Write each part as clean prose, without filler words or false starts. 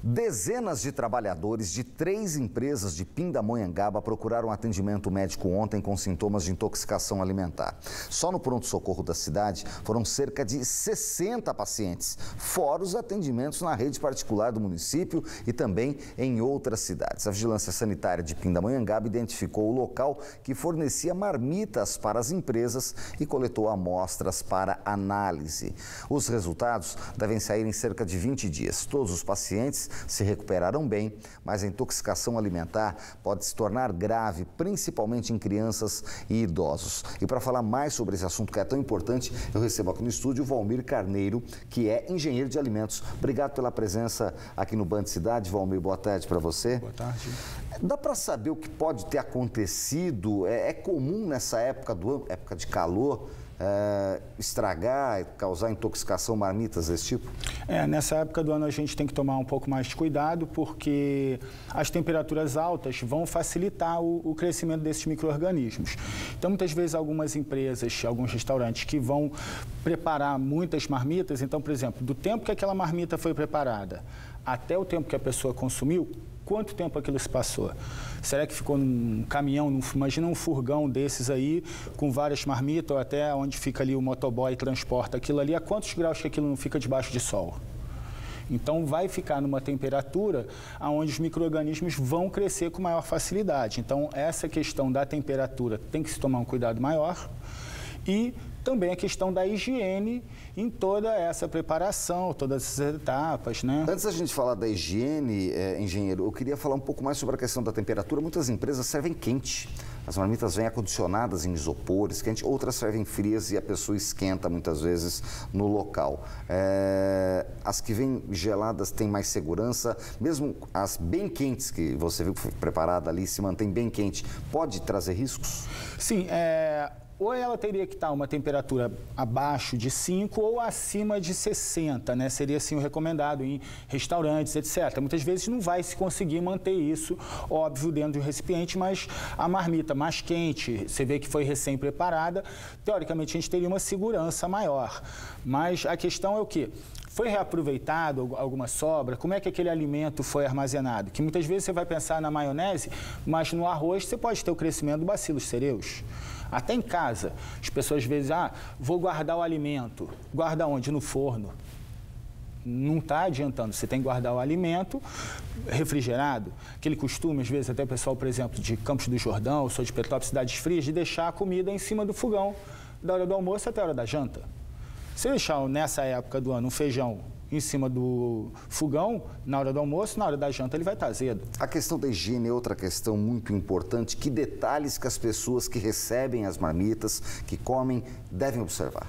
Dezenas de trabalhadores de 3 empresas de Pindamonhangaba procuraram atendimento médico ontem com sintomas de intoxicação alimentar. Só no pronto-socorro da cidade foram cerca de 60 pacientes, fora os atendimentos na rede particular do município e também em outras cidades. A Vigilância Sanitária de Pindamonhangaba identificou o local que fornecia marmitas para as empresas e coletou amostras para análise. Os resultados devem sair em cerca de 20 dias. Todos os pacientes se recuperaram bem, mas a intoxicação alimentar pode se tornar grave, principalmente em crianças e idosos. E para falar mais sobre esse assunto que é tão importante, eu recebo aqui no estúdio o Valmir Carneiro, que é engenheiro de alimentos. Obrigado pela presença aqui no Band Cidade. Valmir, boa tarde para você. Boa tarde. Dá para saber o que pode ter acontecido? É comum nessa época época de calor, estragar, causar intoxicação, marmitas desse tipo? Nessa época do ano a gente tem que tomar um pouco mais de cuidado, porque as temperaturas altas vão facilitar o crescimento desses micro-organismos. Então, muitas vezes, algumas empresas, alguns restaurantes que vão preparar muitas marmitas, então, por exemplo, do tempo que aquela marmita foi preparada até o tempo que a pessoa consumiu, quanto tempo aquilo se passou? Será que ficou num caminhão, imagina um furgão desses aí, com várias marmitas, ou até onde fica ali o motoboy transporta aquilo ali, a quantos graus que aquilo não fica debaixo de sol? Então, vai ficar numa temperatura onde os micro-organismos vão crescer com maior facilidade. Então, essa questão da temperatura tem que se tomar um cuidado maior e também a questão da higiene em toda essa preparação, todas essas etapas, né? Antes da gente falar da higiene, engenheiro, eu queria falar um pouco mais sobre a questão da temperatura. Muitas empresas servem quente. As marmitas vêm acondicionadas em isopores quentes, outras servem frias e a pessoa esquenta muitas vezes no local. As que vêm geladas têm mais segurança, mesmo as bem quentes que você viu que foi preparada ali, se mantém bem quente, pode trazer riscos? Sim, ou ela teria que estar uma temperatura abaixo de 5 ou acima de 60, né? Seria assim o recomendado em restaurantes, etc. Muitas vezes não vai se conseguir manter isso, óbvio, dentro de um recipiente, mas a marmita mais quente, você vê que foi recém-preparada, teoricamente a gente teria uma segurança maior. Mas a questão é o quê? Foi reaproveitado alguma sobra? Como é que aquele alimento foi armazenado? Que muitas vezes você vai pensar na maionese, mas no arroz você pode ter o crescimento do bacillus cereus. Até em casa, as pessoas às vezes, vou guardar o alimento. Guarda onde? No forno. Não está adiantando, você tem que guardar o alimento refrigerado. Aquele costume, às vezes, até o pessoal, por exemplo, de Campos do Jordão, sou de Petrópolis, cidades frias, de deixar a comida em cima do fogão, da hora do almoço até a hora da janta. Se deixar, nessa época do ano, um feijão em cima do fogão, na hora do almoço, na hora da janta ele vai estar azedo. A questão da higiene é outra questão muito importante. Que detalhes que as pessoas que recebem as marmitas, que comem, devem observar?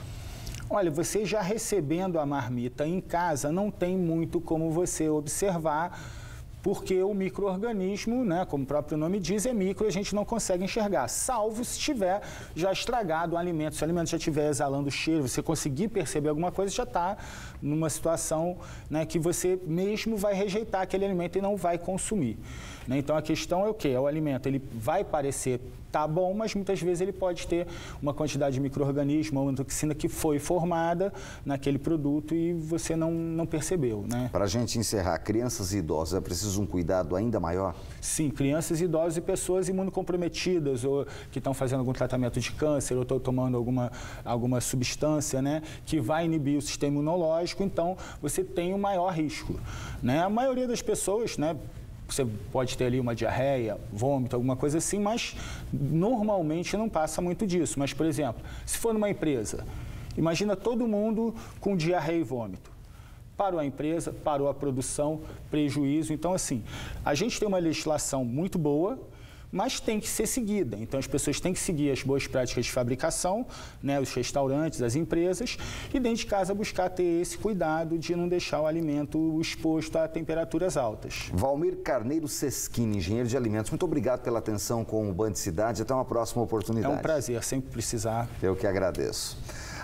Olha, você já recebendo a marmita em casa, não tem muito como você observar, porque o micro-organismo, né, como o próprio nome diz, é micro e a gente não consegue enxergar, salvo se tiver já estragado o alimento. Se o alimento já estiver exalando cheiro, você conseguir perceber alguma coisa, já está numa situação, né, que você mesmo vai rejeitar aquele alimento e não vai consumir. Né? Então, a questão é o quê? O alimento ele vai parecer tá bom, mas muitas vezes ele pode ter uma quantidade de micro-organismo ou uma toxina que foi formada naquele produto e você não percebeu, né? Para a gente encerrar, crianças e idosos, é preciso um cuidado ainda maior? Sim, crianças, idosos e pessoas imunocomprometidas ou que estão fazendo algum tratamento de câncer ou estão tomando alguma substância, né, que vai inibir o sistema imunológico, então você tem um maior risco, né? A maioria das pessoas, né, você pode ter ali uma diarreia, vômito, alguma coisa assim, mas normalmente não passa muito disso. Mas, por exemplo, se for numa empresa, imagina todo mundo com diarreia e vômito. Parou a empresa, parou a produção, prejuízo. Então, assim, a gente tem uma legislação muito boa, mas tem que ser seguida. Então, as pessoas têm que seguir as boas práticas de fabricação, né, os restaurantes, as empresas, e dentro de casa buscar ter esse cuidado de não deixar o alimento exposto a temperaturas altas. Valmir Carneiro Seschini, engenheiro de alimentos, muito obrigado pela atenção com o Band Cidade. Até uma próxima oportunidade. É um prazer, sempre precisar. Eu que agradeço.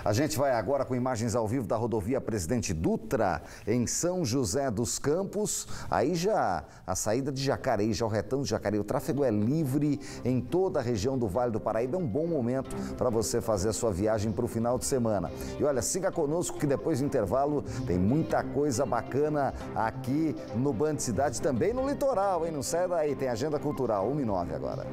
A gente vai agora com imagens ao vivo da rodovia Presidente Dutra, em São José dos Campos. Aí já a saída de Jacareí, já o retão de Jacareí, o tráfego é livre em toda a região do Vale do Paraíba. É um bom momento para você fazer a sua viagem para o final de semana. E olha, siga conosco que depois do intervalo tem muita coisa bacana aqui no Band Cidade, também no litoral, hein? Não sai daí, tem agenda cultural, 1h09 agora.